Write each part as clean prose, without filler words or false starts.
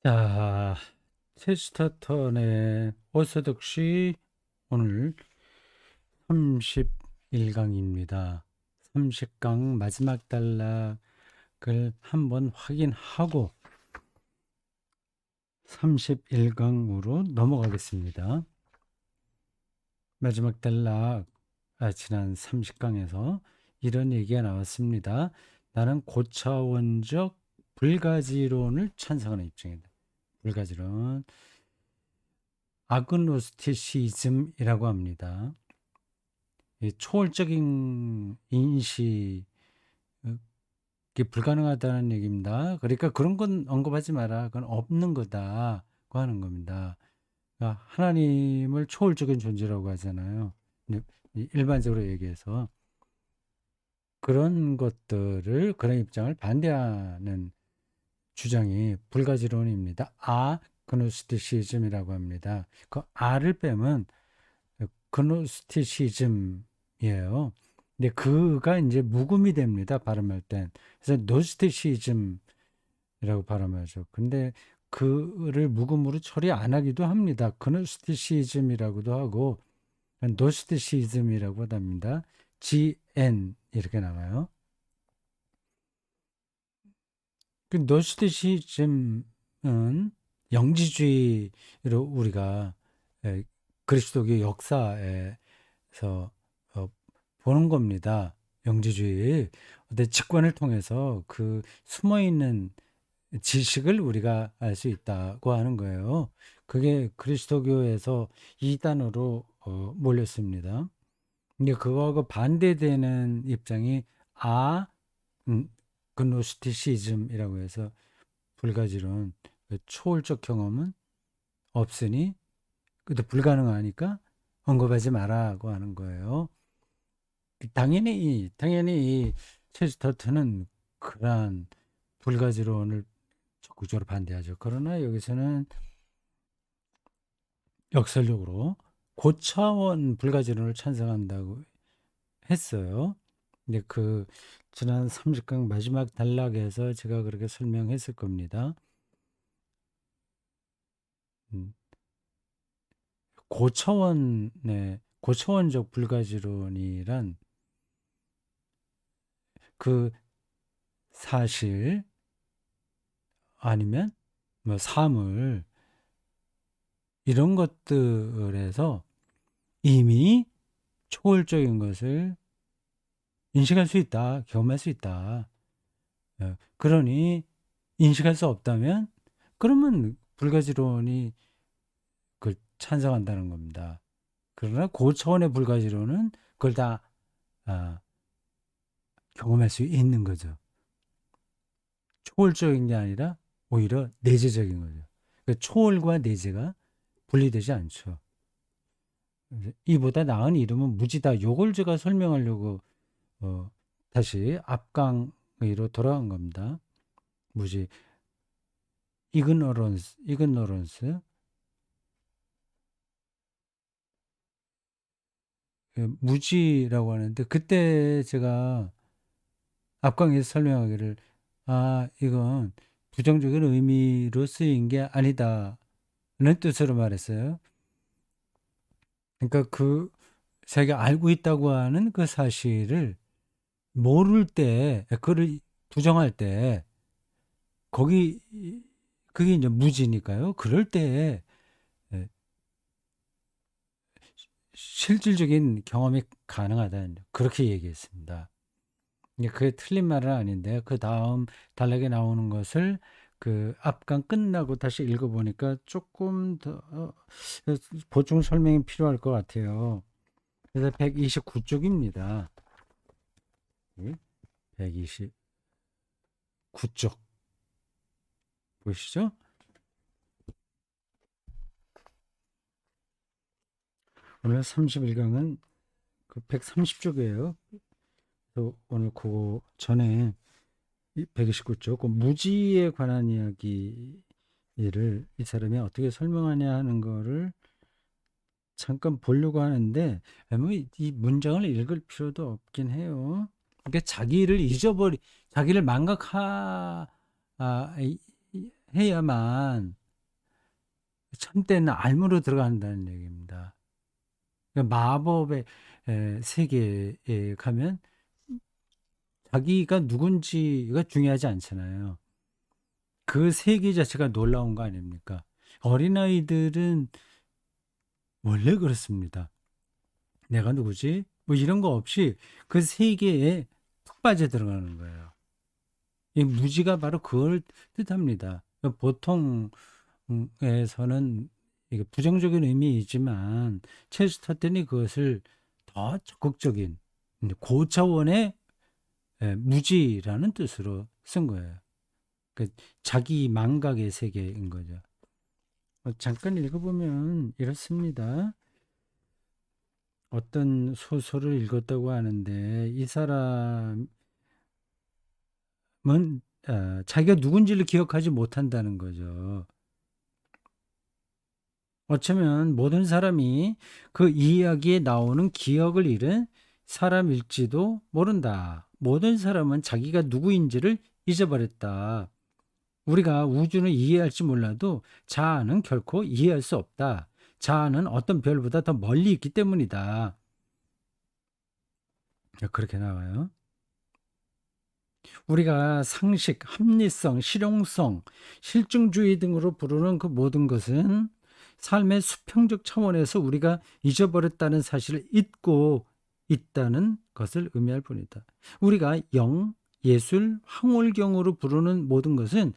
자, 체스터턴의 오소독시 오늘 31강입니다. 30강 마지막 단락을 한번 확인하고 31강으로 넘어가겠습니다. 마지막 단락, 지난 30강에서 이런 얘기가 나왔습니다. 나는 고차원적 불가지론을 찬성하는 입장이다. 불가지론. 아그노스티시즘이라고 합니다. 이 초월적인 인식이 불가능하다는 얘기입니다. 그러니까 그런 건 언급하지 마라. 그건 없는 거다고 하는 겁니다. 그러니까 하나님을 초월적인 존재라고 하잖아요. 일반적으로 얘기해서 그런 것들을, 그런 입장을 반대하는 주장이 불가지론입니다. 아그노스티시즘이라고 합니다. 그 아를 빼면 그노스티시즘이에요. 근데 그가 이제 묵음이 됩니다. 발음할 땐. 그래서 노스티시즘이라고 발음하죠. 근데 그를 묵음으로 처리 안 하기도 합니다. 그노스티시즘이라고도 하고 노스티시즘이라고 합니다. GN 이렇게 나와요. 그 노스티시즘은 영지주의로 우리가 그리스도교 역사에서 보는 겁니다. 영지주의. 근데 직관을 통해서 그 숨어 있는 지식을 우리가 알 수 있다고 하는 거예요. 그게 그리스도교에서 이단으로 몰렸습니다. 근데 그거하고 반대되는 입장이 아 음, 그노스티시즘이라고 해서 불가지론, 초월적 경험은 없으니 그것도 불가능하니까 언급하지 마라고 하는 거예요. 당연히 이 체스터턴은 그러한 불가지론을 적극적으로 반대하죠. 그러나 여기서는 역설적으로 고차원 불가지론을 찬성한다고 했어요. 근데 그 지난 30강 마지막 단락에서 제가 그렇게 설명했을 겁니다. 음, 고차원적 불가지론이란 그 사실 아니면 뭐 사물 이런 것들에서 이미 초월적인 것을 인식할 수 있다, 경험할 수 있다. 그러니 인식할 수 없다면 그러면 불가지론이 그걸 찬성한다는 겁니다. 그러나 고차원의 불가지론은 그걸 다 아, 경험할 수 있는 거죠. 초월적인 게 아니라 오히려 내재적인 거죠. 그러니까 초월과 내재가 분리되지 않죠. 이보다 나은 이름은 무지다. 요걸 제가 설명하려고 다시 앞강의로 돌아간 겁니다. 무지, 이그노런스, 무지라고 하는데 그때 제가 앞강에서 설명하기를 이건 부정적인 의미로 쓰인 게 아니다는 뜻으로 말했어요. 그러니까 그 자기가 알고 있다고 하는 그 사실을 모를 때, 그를 부정할 때 거기 그게 이제 무지니까요. 그럴 때 예, 실질적인 경험이 가능하다는 그렇게 얘기했습니다. 이게 그게 틀린 말은 아닌데 그 다음 단락에 나오는 것을 그 앞강 끝나고 다시 읽어보니까 조금 더 보충 설명이 필요할 것 같아요. 그래서 129쪽입니다. 129쪽 보시죠. 오늘 31강은 그 130쪽이에요. 오늘 그거 전에 129쪽 그 무지에 관한 이야기를 이 사람이 어떻게 설명하냐 하는 거를 잠깐 보려고 하는데 뭐이 문장을 읽을 필요도 없긴 해요. 그러니까 자기를 망각하 해야만 참되는 알무로 들어간다는 얘기입니다. 그러니까 마법의 세계에 가면 자기가 누군지가 중요하지 않잖아요. 그 세계 자체가 놀라운 거 아닙니까? 어린아이들은 원래 그렇습니다. 내가 누구지? 뭐 이런 거 없이 그 세계에 푹 빠져 들어가는 거예요. 이 무지가 바로 그걸 뜻합니다. 보통에서는 이게 부정적인 의미이지만 체스터튼이 그것을 더 적극적인 고차원의 무지라는 뜻으로 쓴 거예요. 그 자기 망각의 세계인 거죠. 잠깐 읽어보면 이렇습니다. 어떤 소설을 읽었다고 하는데 이 사람은 자기가 누군지를 기억하지 못한다는 거죠. 어쩌면 모든 사람이 그 이야기에 나오는 기억을 잃은 사람일지도 모른다. 모든 사람은 자기가 누구인지를 잊어버렸다. 우리가 우주는 이해할지 몰라도 자아는 결코 이해할 수 없다. 자아는 어떤 별보다 더 멀리 있기 때문이다. 그렇게 나와요. 우리가 상식, 합리성, 실용성, 실증주의 등으로 부르는 그 모든 것은 삶의 수평적 차원에서 우리가 잊어버렸다는 사실을 잊고 있다는 것을 의미할 뿐이다. 우리가 영, 예술, 황홀경으로 부르는 모든 것은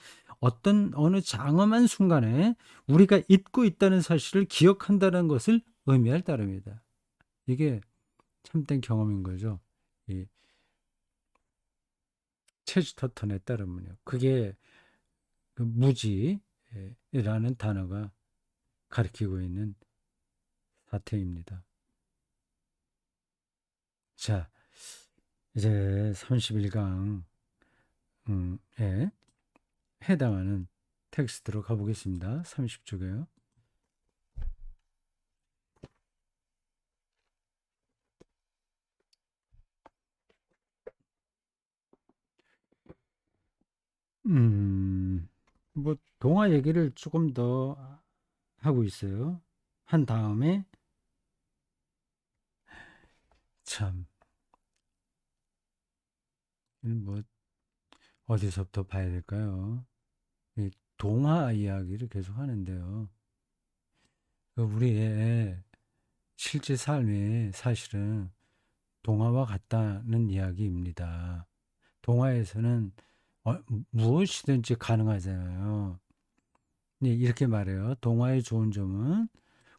어느 장엄한 순간에 우리가 잊고 있다는 사실을 기억한다는 것을 의미할 따름이다. 이게 참된 경험인 거죠. 이 체스터턴에 따르면요. 그게 그 무지라는 단어가 가리키고 있는 사태입니다. 자, 이제 31강에 해당하는 텍스트로 가보겠습니다. 30쪽에요. 뭐 동화 얘기를 조금 더 하고 있어요. 한 다음에 참, 뭐 어디서부터 봐야 될까요? 이 동화 이야기를 계속 하는데요. 우리의 실제 삶이 사실은 동화와 같다는 이야기입니다. 동화에서는 어, 무엇이든지 가능하잖아요. 네, 이렇게 말해요. 동화의 좋은 점은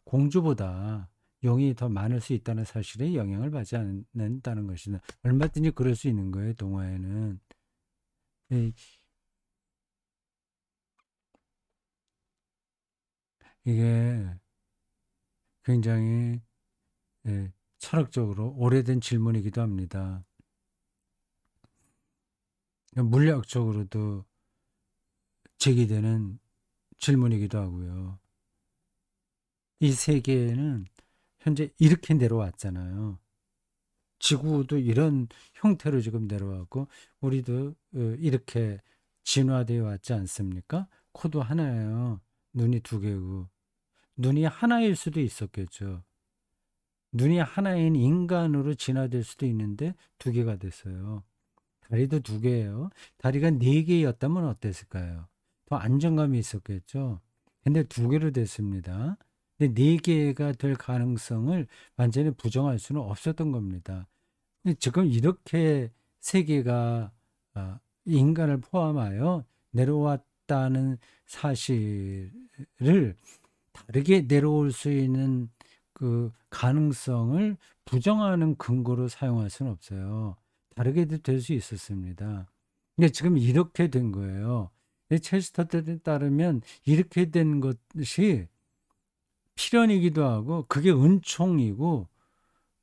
공주보다 용이 더 많을 수 있다는 사실에 영향을 받지 않는다는 것이다. 얼마든지 그럴 수 있는 거예요, 동화에는. 이- 이게 굉장히 철학적으로 오래된 질문이기도 합니다. 물리학적으로도 제기되는 질문이기도 하고요. 이 세계는 현재 이렇게 내려왔잖아요. 지구도 이런 형태로 지금 내려왔고, 우리도 이렇게 진화되어 왔지 않습니까? 코도 하나예요. 눈이 두 개고. 눈이 하나일 수도 있었겠죠. 눈이 하나인 인간으로 진화될 수도 있는데 두 개가 됐어요. 다리도 두 개예요. 다리가 네 개였다면 어땠을까요? 더 안정감이 있었겠죠. 근데 두 개로 됐습니다. 근데 네 개가 될 가능성을 완전히 부정할 수는 없었던 겁니다. 근데 지금 이렇게 세계가 인간을 포함하여 내려왔다는 사실을 다르게 내려올 수 있는 그 가능성을 부정하는 근거로 사용할 수는 없어요. 다르게도 될 수 있었습니다. 근데 지금 이렇게 된 거예요. 체스터튼에 따르면 이렇게 된 것이 필연이기도 하고 그게 은총이고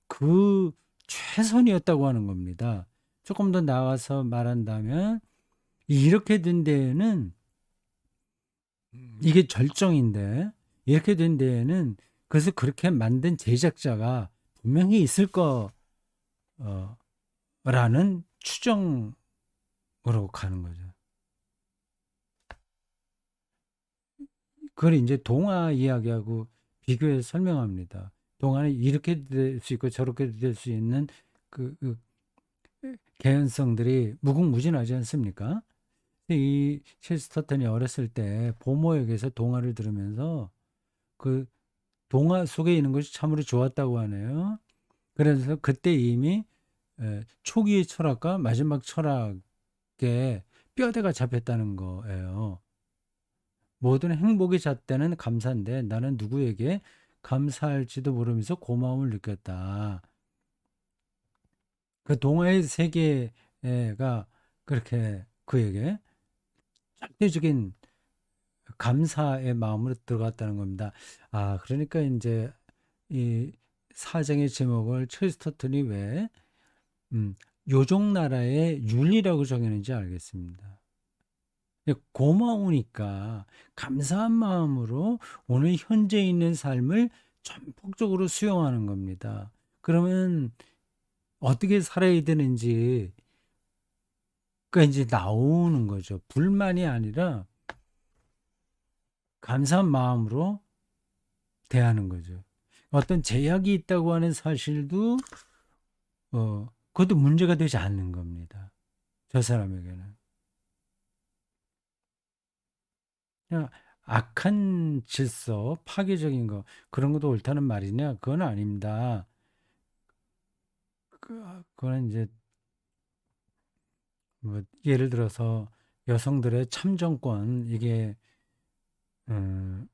그 최선이었다고 하는 겁니다. 조금 더 나아가서 말한다면 이렇게 된 데에는 이게 절정인데 이렇게 된 데에는 그래서 그렇게 만든 제작자가 분명히 있을 거라는 추정으로 가는 거죠. 그걸 이제 동화 이야기하고 비교해서 설명합니다. 동화는 이렇게 될 수 있고 저렇게 될 수 있는 그 개연성들이 무궁무진하지 않습니까? 이 체스터턴이 어렸을 때 보모에게서 동화를 들으면서 그 동화 속에 있는 것이 참으로 좋았다고 하네요. 그래서 그때 이미 초기의 철학과 마지막 철학에 뼈대가 잡혔다는 거예요. 모든 행복의 잣대는 감사인데 나는 누구에게 감사할지도 모르면서 고마움을 느꼈다. 그 동화의 세계가 그렇게 그에게 절대적인 감사의 마음으로 들어갔다는 겁니다. 아, 그러니까 이제 이 사장의 제목을 첼스터튼이 왜 음, 요종나라의 윤리라고 정했는지 알겠습니다. 고마우니까 감사한 마음으로 오늘 현재 있는 삶을 전폭적으로 수용하는 겁니다. 그러면 어떻게 살아야 되는지 그 이제 나오는 거죠. 불만이 아니라 감사한 마음으로 대하는 거죠. 어떤 제약이 있다고 하는 사실도 그것도 문제가 되지 않는 겁니다. 저 사람에게는. 그냥 악한 질서, 파괴적인 거 그런 것도 옳다는 말이냐? 그건 아닙니다. 그거는 이제 뭐 예를 들어서 여성들의 참정권 이게 음,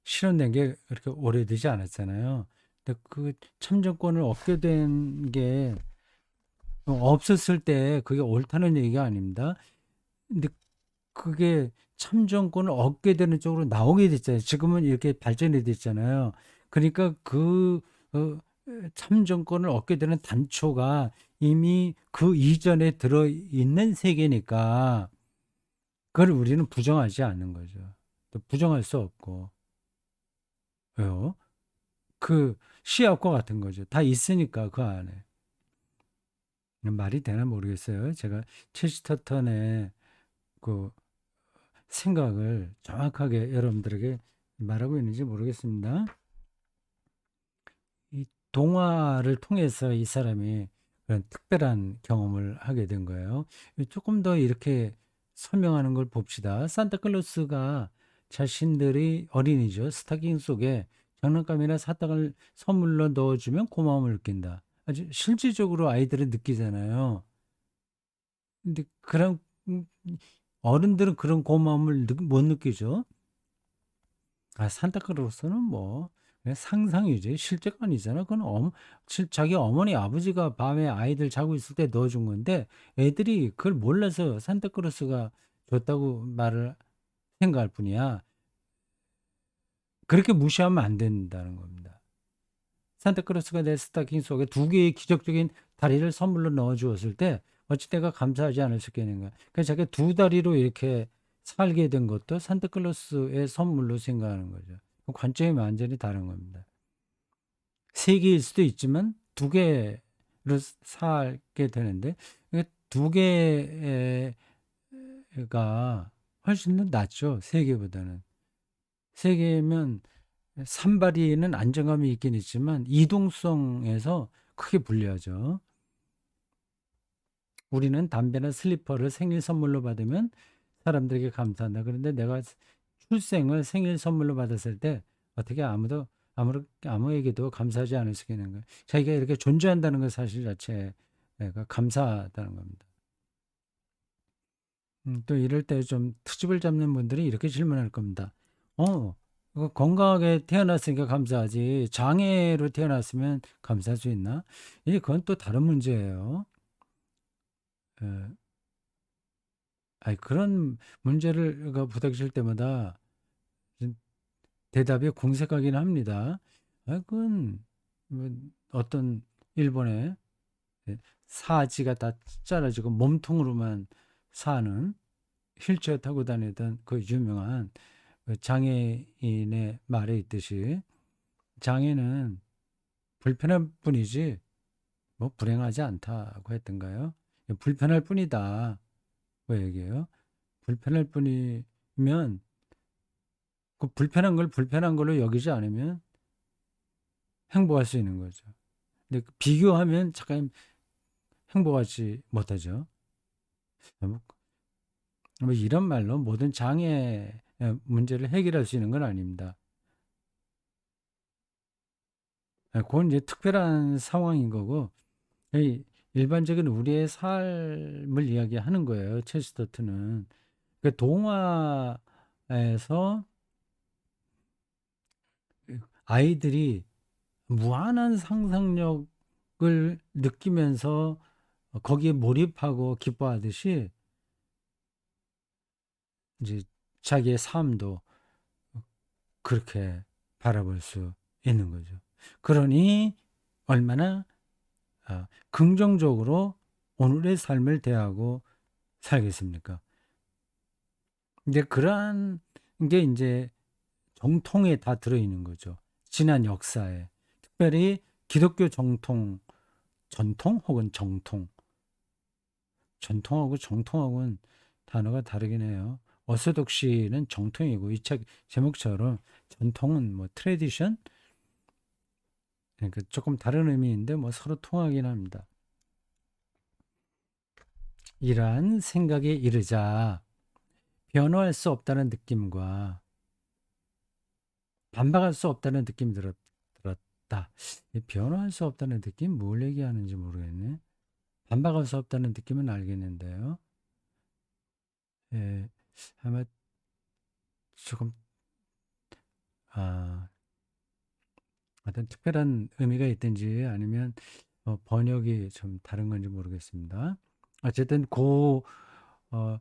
실현된 게 그렇게 오래되지 않았잖아요. 근데 그 참정권을 얻게 된 게 없었을 때 그게 옳다는 얘기가 아닙니다. 근데 그게 참정권을 얻게 되는 쪽으로 나오게 됐잖아요. 지금은 이렇게 발전이 됐잖아요. 그러니까 그 어, 참정권을 얻게 되는 단초가 이미 그 이전에 들어 있는 세계니까 그걸 우리는 부정하지 않는 거죠. 또 부정할 수 없고. 왜요? 그 시합과 같은 거죠. 다 있으니까 그 안에. 말이 되나 모르겠어요. 제가 체스터턴의 그 생각을 정확하게 여러분들에게 말하고 있는지 모르겠습니다. 이 동화를 통해서 이 사람이 그런 특별한 경험을 하게 된 거예요. 조금 더 이렇게 설명하는 걸 봅시다. 산타클로스가 자신들이 어린이죠. 스타킹 속에 장난감이나 사탕을 선물로 넣어주면 고마움을 느낀다. 아주 실질적으로 아이들은 느끼잖아요. 근데 그런 음, 어른들은 그런 고마움을 못 느끼죠. 아, 산타클로스는 뭐 그냥 상상이지 실제가 아니잖아. 그건 자기 어머니 아버지가 밤에 아이들 자고 있을 때 넣어준 건데 애들이 그걸 몰라서 산타클로스가 줬다고 말을 생각할 뿐이야. 그렇게 무시하면 안 된다는 겁니다. 산타클로스가 내 스타킹 속에 두 개의 기적적인 다리를 선물로 넣어 주었을 때 어찌 내가 감사하지 않을 수 있겠는가. 그래서 자기가 두 다리로 이렇게 살게 된 것도 산타클로스의 선물로 생각하는 거죠. 관점이 완전히 다른 겁니다. 세 개일 수도 있지만 두 개로 살게 되는데 두 개가 훨씬 더 낫죠. 세 개보다는. 세 개면 산발이는 안정감이 있긴 있지만 이동성에서 크게 불리하죠. 우리는 담배나 슬리퍼를 생일 선물로 받으면 사람들에게 감사한다. 그런데 내가 출생을 생일 선물로 받았을 때 어떻게 아무에게도 감사하지 않을 수 있는 거예요. 자기가 이렇게 존재한다는 것 사실 자체가 감사하다는 겁니다. 또 이럴 때 좀 트집을 잡는 분들이 이렇게 질문할 겁니다. 건강하게 태어났으니까 감사하지. 장애로 태어났으면 감사할 수 있나? 그건 또 다른 문제예요. 예. 아니, 그런 문제를 부닥칠 때마다 대답이 궁색하긴 합니다. 그건 뭐 어떤 일본의 사지가 다 잘라지고 몸통으로만 사는 휠체어 타고 다니던 그 유명한 그 장애인의 말에 있듯이 장애는 불편할 뿐이지 뭐 불행하지 않다고 했던가요? 불편할 뿐이다. 그 얘기예요. 불편할 뿐이면 그 불편한 걸 불편한 걸로 여기지 않으면 행복할 수 있는 거죠. 근데 그 비교하면 잠깐 행복하지 못하죠. 뭐 이런 말로 모든 장애 문제를 해결할 수 있는 건 아닙니다. 그건 이제 특별한 상황인 거고, 일반적인 우리의 삶을 이야기하는 거예요. 체스터트는. 그 동화에서 아이들이 무한한 상상력을 느끼면서 거기에 몰입하고 기뻐하듯이 이제 자기의 삶도 그렇게 바라볼 수 있는 거죠. 그러니 얼마나 긍정적으로 오늘의 삶을 대하고 살겠습니까? 근데 그러한 게 이제 정통에 다 들어있는 거죠. 지난 역사에. 특별히 기독교 정통, 전통 혹은 정통. 전통하고 정통하고는 단어가 다르긴 해요. 어소독시는 정통이고 이 책 제목처럼 전통은 뭐 트레디션, 그러니까 조금 다른 의미인데 뭐 서로 통하긴 합니다. 이러한 생각에 이르자 변호할 수 없다는 느낌과 반박할 수 없다는 느낌이 들었다. 변호할 수 없다는 느낌 뭘 얘기하는지 모르겠네. 반박할 수 없다는 느낌은 알겠는데요. 예, 아마 조금 아, 어떤 특별한 의미가 있든지 아니면 번역이 좀 다른 건지 모르겠습니다. 어쨌든 어,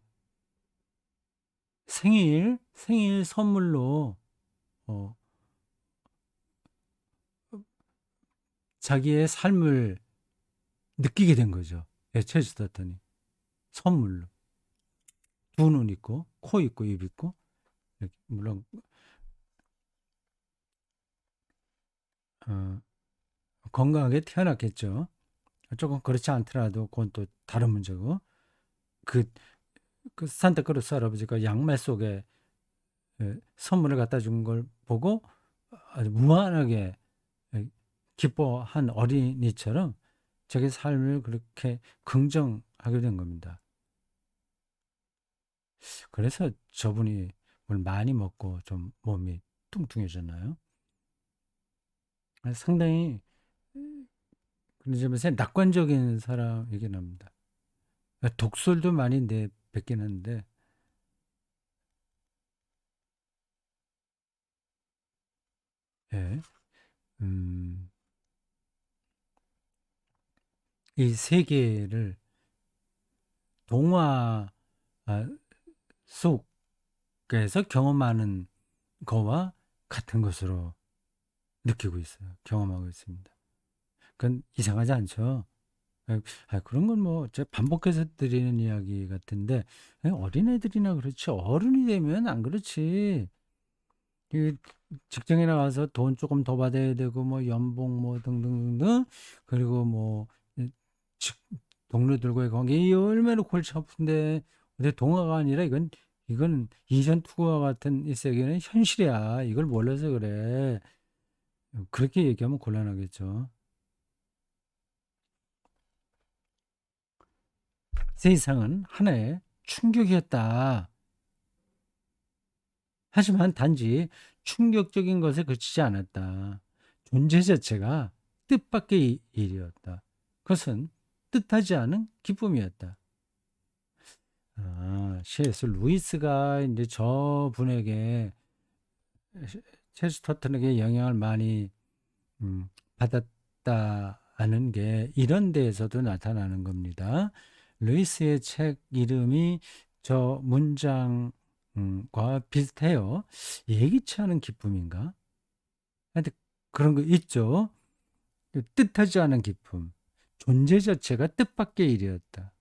생일 선물로 어, 자기의 삶을 느끼게 된 거죠. 체스터턴이 선물로 두 눈 있고 코 있고 입 있고 이렇게 물론 어, 건강하게 태어났겠죠. 조금 그렇지 않더라도 그건 또 다른 문제고 그, 그 산타크로스 할아버지가 양말 속에 선물을 갖다 준 걸 보고 아주 무한하게 기뻐한 어린이처럼 자기 삶을 그렇게 긍정하게 된 겁니다. 그래서 저분이 뭘 많이 먹고 좀 몸이 뚱뚱해졌나요? 상당히 그런 점에서 낙관적인 사람이긴 합니다. 독설도 많이 내뱉긴 하는데, 예, 음, 이 세계를 동화 아, 속에서 경험하는 거와 같은 것으로 느끼고 있어요. 경험하고 있습니다. 그건 이상하지 않죠? 그런 건 뭐, 제가 반복해서 드리는 이야기 같은데, 어린애들이나 그렇지, 어른이 되면 안 그렇지. 이 직장에 나가서 돈 조금 더 받아야 되고, 뭐, 연봉 뭐, 등등등등, 그리고 뭐, 이 직- 동료들과의 관계, 이 얼마나 골치 아픈데, 근데 동화가 아니라 이건 이전 투구와 같은 이 세계는 현실이야. 이걸 몰라서 그래. 그렇게 얘기하면 곤란하겠죠. 세상은 하나의 충격이었다. 하지만 단지 충격적인 것에 그치지 않았다. 존재 자체가 뜻밖의 일이었다. 그것은 뜻하지 않은 기쁨이었다. C.S. 루이스가 이제 저분에게 체스터턴에게 영향을 많이 음, 받았다는 게 이런 데에서도 나타나는 겁니다. 루이스의 책 이름이 저 문장과 비슷해요. 예기치 않은 기쁨인가? 하여튼 그런 거 있죠. 뜻하지 않은 기쁨. 존재 자체가 뜻밖의 일이었다.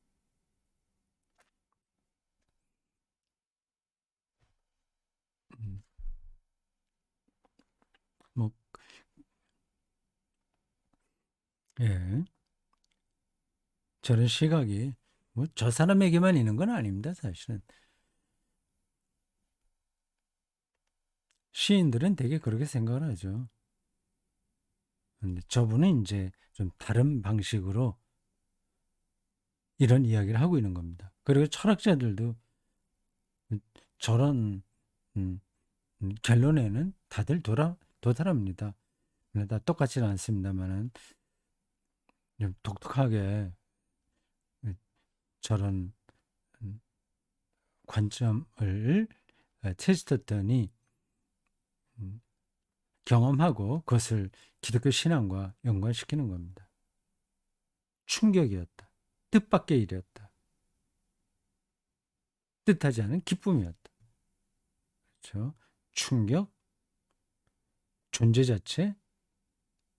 음, 뭐, 예. 저런 시각이 뭐 저 사람에게만 있는 건 아닙니다, 사실은. 시인들은 되게 그렇게 생각을 하죠. 근데 저분은 이제 좀 다른 방식으로 이런 이야기를 하고 있는 겁니다. 그리고 철학자들도 저런 음, 결론에는 다들 도달합니다. 다 똑같지는 않습니다만은 좀 독특하게 저런 음, 관점을 체스터턴이 음, 경험하고 그것을 기독교 신앙과 연관시키는 겁니다. 충격이었다. 뜻밖의 일이었다. 뜻하지 않은 기쁨이었다. 그렇죠? 충격, 존재 자체,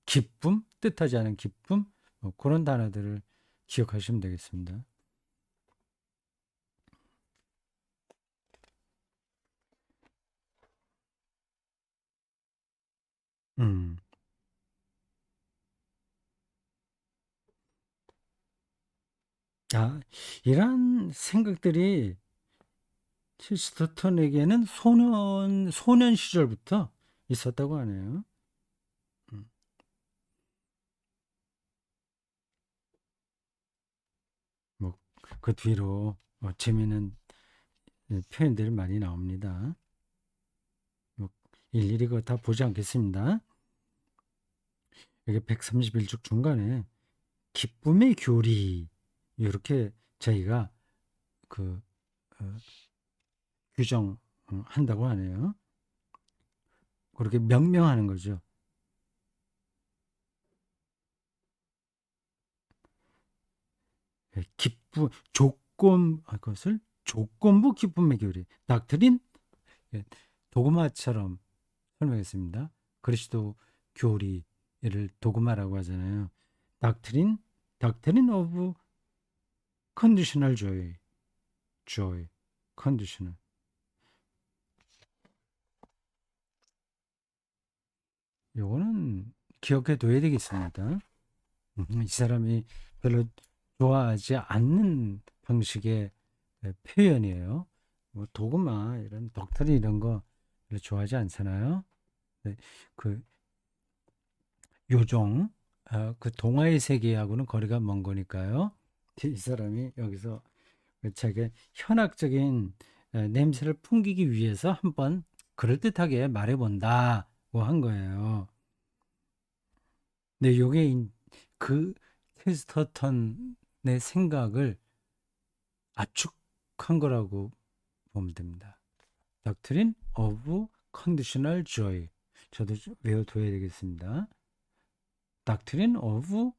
기쁨, 뜻하지 않은 기쁨, 뭐 그런 단어들을 기억하시면 되겠습니다. 음. 아, 이런 생각들이 칠스터턴에게는 소년 시절부터 있었다고 하네요. 음. 뭐, 그 뒤로 재미있는 표현들이 많이 나옵니다. 뭐, 일일이 그거 다 보지 않겠습니다. 여기 131쪽 중간에 기쁨의 교리, 이렇게 저희가 그 어, 규정한다고 하네요. 그렇게 명명하는 거죠. 그것을 조건부 기쁨의 교리, 닥트린, 예, 도그마처럼 설명했습니다. 그리스도 교리를 도그마라고 하잖아요. 닥트린, 닥트린 오브 컨디셔널 조이, 컨디셔널. 요거는 기억해 둬야 되겠습니다. 이 사람이 별로 좋아하지 않는 방식의 표현이에요. 뭐 도그마 이런 덕터리 이런 거 별로 좋아하지 않잖아요. 네, 그 요종 그 동화의 세계하고는 거리가 먼 거니까요. 이 사람이 여기서 자기 현학적인 냄새를 풍기기 위해서 한번 그럴듯하게 말해본다고 한 거예요. 근데 요게 그 체스터턴의 생각을 압축한 거라고 보면 됩니다. Doctrine of Conditional Joy. 저도 외워둬야 되겠습니다. Doctrine of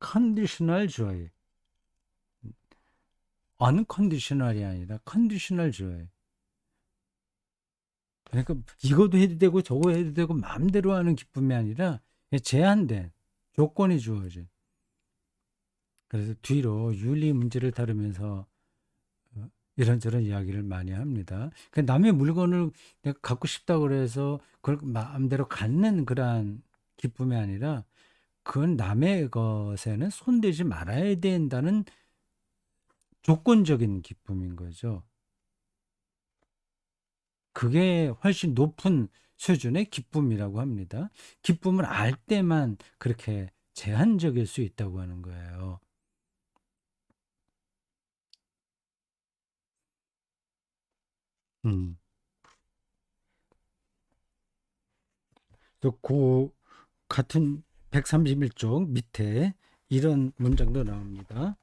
Conditional Joy. Unconditional이 아니라 Conditional Joy. 그러니까 이것도 해도 되고 저거 해도 되고 마음대로 하는 기쁨이 아니라 제한된 조건이 주어진. 그래서 뒤로 윤리 문제를 다루면서 이런저런 이야기를 많이 합니다. 그 남의 물건을 내가 갖고 싶다고 그래서 그걸 마음대로 갖는 그러한 기쁨이 아니라 그건 남의 것에는 손대지 말아야 된다는 조건적인 기쁨인 거죠. 그게 훨씬 높은 수준의 기쁨이라고 합니다. 기쁨을 알 때만 그렇게 제한적일 수 있다고 하는 거예요. 음. 또그 같은 131쪽 밑에 이런 문장도 나옵니다.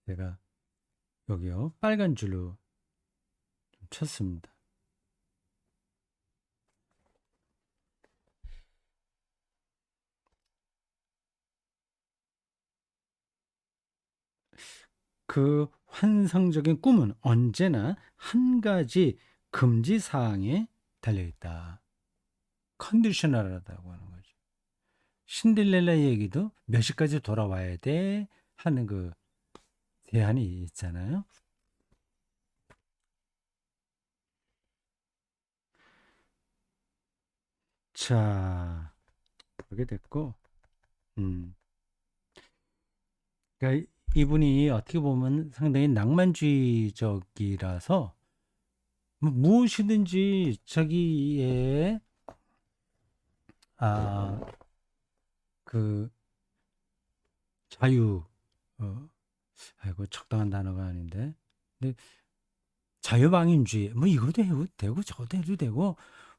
제가 여기요 빨간 줄로 좀 쳤습니다. 그 환상적인 꿈은 언제나 한 가지 금지 사항에 달려 있다. 컨디셔널하다고 하는 거죠. 신들렐라 얘기도 몇 시까지 돌아와야 돼 하는 그 제한이 있잖아요. 자, 그렇게 됐고, 음, 그러니까 이분이 어떻게 보면 상당히 낭만주의적이라서 무엇이든지 자기의 아, 그 자유, 어, 아이고 적당한 단어가 아닌데, 근데 자유방임주의, 뭐 이것도 해도 되고 저것도 해도 되고,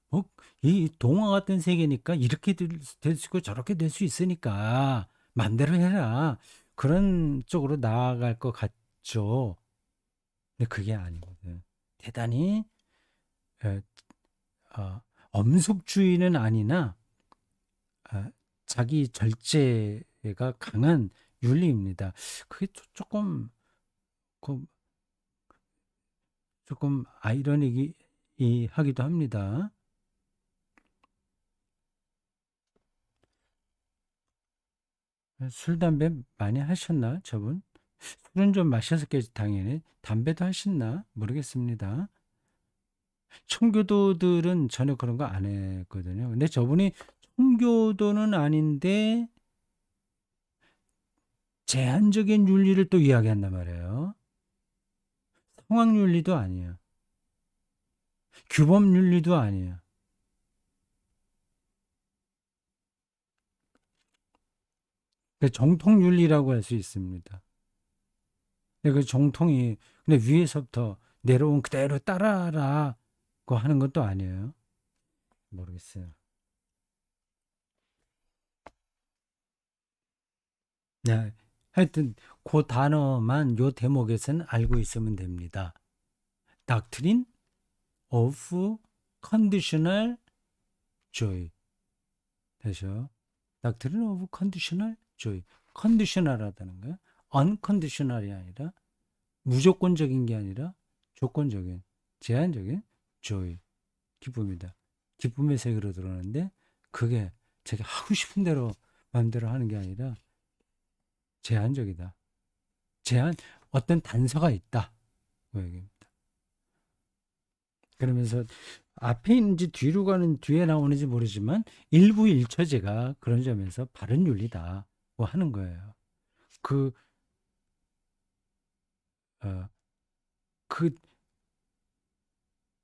뭐 이 동화 같은 세계니까 이렇게 될 수 있고 저렇게 될 수 있으니까 맘대로 해라. 그런 쪽으로 나아갈 것 같죠. 근데 그게 아니거든. 대단히 에, 엄숙주의는 아니나 아, 자기 절제가 강한 윤리입니다. 그게 조금 그 조금 아이러니이 하기도 합니다. 술, 담배 많이 하셨나, 저분? 술은 좀 마셨었겠지, 당연히. 담배도 하셨나? 모르겠습니다. 청교도들은 전혀 그런 거 안 했거든요. 근데 저분이 청교도는 아닌데 제한적인 윤리를 또 이야기한단 말이에요. 성황윤리도 아니에요. 규범윤리도 아니에요. 정통윤리라고 할 수 있습니다. 근데 그 정통이 근데 위에서부터 내려온 그대로 따라라고 하는 것도 아니에요. 모르겠어요. 네. 하여튼 그 단어만 요 대목에서는 알고 있으면 됩니다. Doctrine of Conditional Joy. 되죠? Doctrine of Conditional Joy. 컨디셔널하다는 거예요. unconditional이 아니라 무조건적인 게 아니라 조건적인, 제한적인 joy. 기쁨이다. 기쁨의 세계로 들어오는데 그게 자기 하고 싶은 대로 마음대로 하는 게 아니라 제한적이다. 제한 어떤 단서가 있다. 그 얘기입니다. 그러면서 앞에 있는지 뒤로 가는 뒤에 나오는지 모르지만 일부 일처제가 그런 점에서 바른 윤리다고 하는 거예요. 그, 어, 그,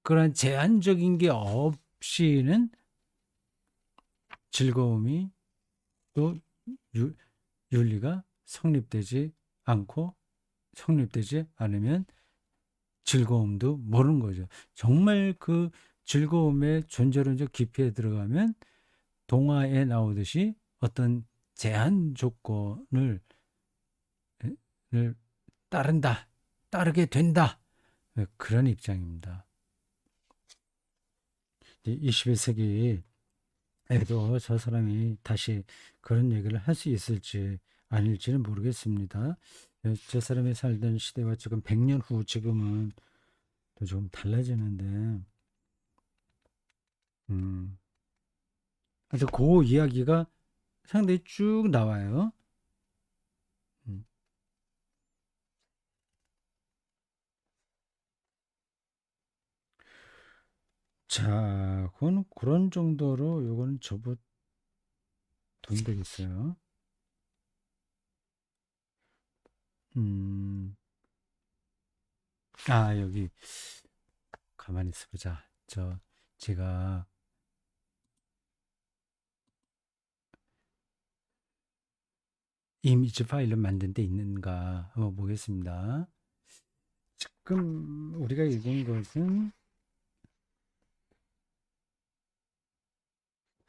그런 제한적인 게 없이는 즐거움이 또 유, 윤리가 성립되지 않고 성립되지 않으면 즐거움도 모르는 거죠. 정말 그 즐거움의 존재론적 깊이에 들어가면 동화에 나오듯이 어떤 제한 조건을 따른다, 따르게 된다. 그런 입장입니다. 21세기에도 저 사람이 다시 그런 얘기를 할 수 있을지 아닐지는 모르겠습니다. 저 사람이 살던 시대와 지금 100년 후 지금은 또 좀 달라지는데, 음, 그래서 그 이야기가 상당히 쭉 나와요. 음. 자, 그건 그런 정도로 요거는 접어두면 되겠어요. 음, 여기 가만히 있어보자. 제가 이미지 파일을 만든 데 있는가 한번 보겠습니다. 지금 우리가 읽은 것은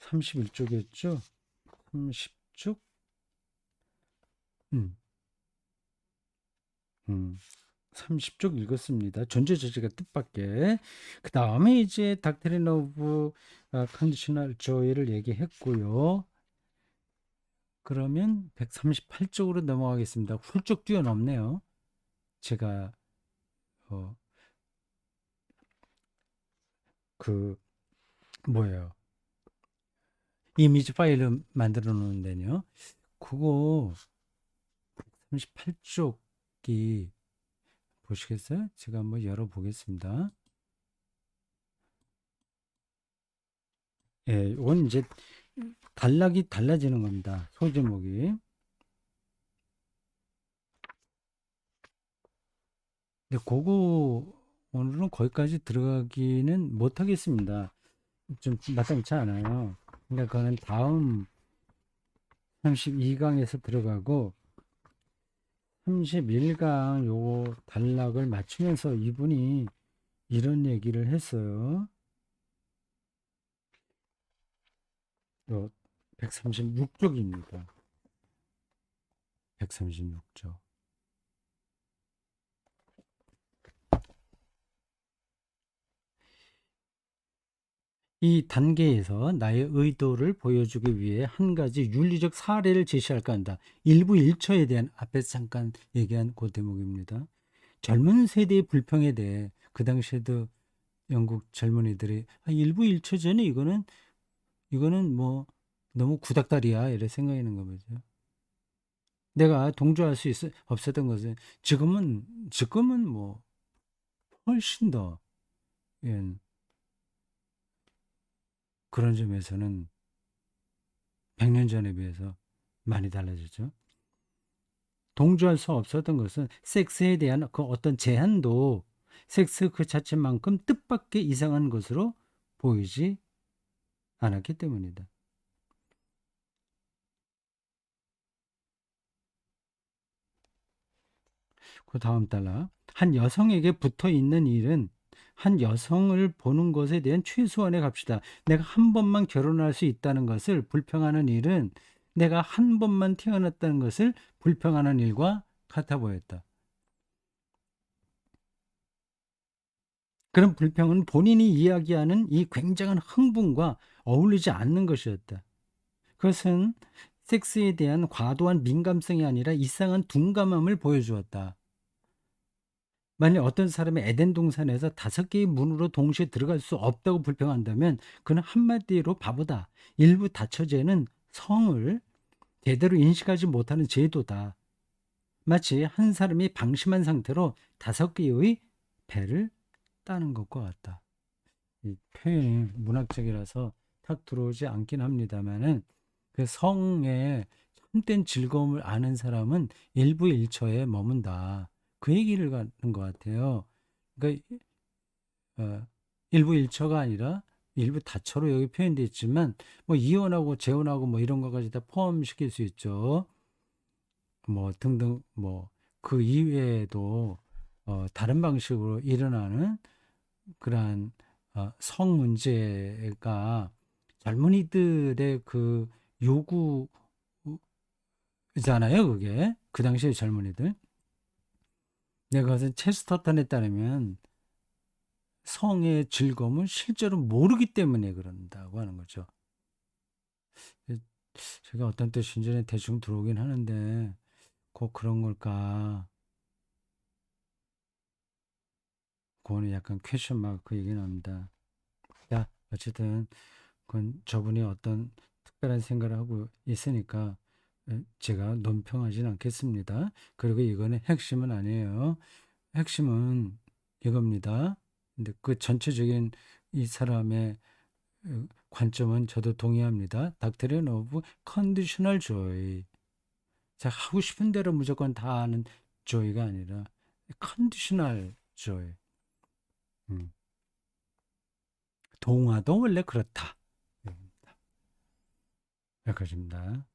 31쪽이었죠? 30쪽? 음, 음. 30쪽 읽었습니다. 존재 자체가 뜻밖의. 그 다음에 이제 닥트린 오브 컨디셔널 조이를 얘기했고요. 그러면 138쪽으로 넘어가겠습니다. 훌쩍 뛰어넘네요. 제가 어, 그 뭐예요? 이미지 파일을 만들어 놓는데요. 그거 38쪽이 보시겠어요? 제가 한번 열어 보겠습니다. 예, 이건 이제 단락이 달라지는 겁니다. 소제목이. 근데 그거 오늘은 거기까지 들어가기는 못하겠습니다. 좀 마땅치 않아요. 그러니까 그거는 다음 32강에서 들어가고 31강 요 단락을 맞추면서 이분이 이런 얘기를 했어요. 요 136쪽입니다. 136쪽. 이 단계에서 나의 의도를 보여주기 위해 한 가지 윤리적 사례를 제시할까 한다. 일부 일처에 대한 앞에서 잠깐 얘기한 그 대목입니다. 젊은 세대의 불평에 대해 그 당시에도 영국 젊은이들이 일부 일처제는 이거는 뭐 너무 구닥다리야 이래 생각하는 거죠. 내가 동조할 수 없었던 것은 지금은 뭐 훨씬 더 예, 그런 점에서는 100년 전에 비해서 많이 달라졌죠. 동조할 수 없었던 것은 섹스에 대한 그 어떤 제한도 섹스 그 자체만큼 뜻밖의 이상한 것으로 보이지 않았기 때문이다. 그 다음 달라. 한 여성에게 붙어 있는 일은 한 여성을 보는 것에 대한 최소한의 값이다. 내가 한 번만 결혼할 수 있다는 것을 불평하는 일은 내가 한 번만 태어났다는 것을 불평하는 일과 같아 보였다. 그런 불평은 본인이 이야기하는 이 굉장한 흥분과 어울리지 않는 것이었다. 그것은 섹스에 대한 과도한 민감성이 아니라 이상한 둔감함을 보여주었다. 만약 어떤 사람이 에덴 동산에서 5개의 문으로 동시에 들어갈 수 없다고 불평한다면 그는 한마디로 바보다. 일부 다처제는 성을 제대로 인식하지 못하는 제도다. 마치 한 사람이 방심한 상태로 5개의 배를 따는 것과 같다. 이 표현이 문학적이라서 탁 들어오지 않긴 합니다만은 그 성의 참된 즐거움을 아는 사람은 일부 일처에 머문다. 그 얘기를 하는 것 같아요. 그러니까 일부 일처가 아니라 일부 다처로 여기 표현되어 있지만 뭐 이혼하고 재혼하고 뭐 이런 것까지 다 포함시킬 수 있죠. 뭐 등등 뭐 그 이외에도 다른 방식으로 일어나는 그러한 성 문제가 젊은이들의 그 요구잖아요, 그게. 그 당시의 젊은이들. 내가 그것은 체스터턴에 따르면 성의 즐거움을 실제로 모르기 때문에 그런다고 하는 거죠. 제가 어떤 뜻인지 대충 들어오긴 하는데 꼭 그런 걸까? 그거는 약간 퀘션 마크 얘기 나옵니다. 자, 어쨌든 그건 저분이 어떤 특별한 생각을 하고 있으니까 제가 논평하지는 않겠습니다. 그리고 이거는 핵심은 아니에요. 핵심은 이겁니다. 근데 그 전체적인 이 사람의 관점은 저도 동의합니다. 닥트린 오브 컨디셔널 조이. 자, 하고 싶은 대로 무조건 다 하는 조이가 아니라 컨디셔널 조이. 음. 동화도 원래 그렇다. 여기까지입니다.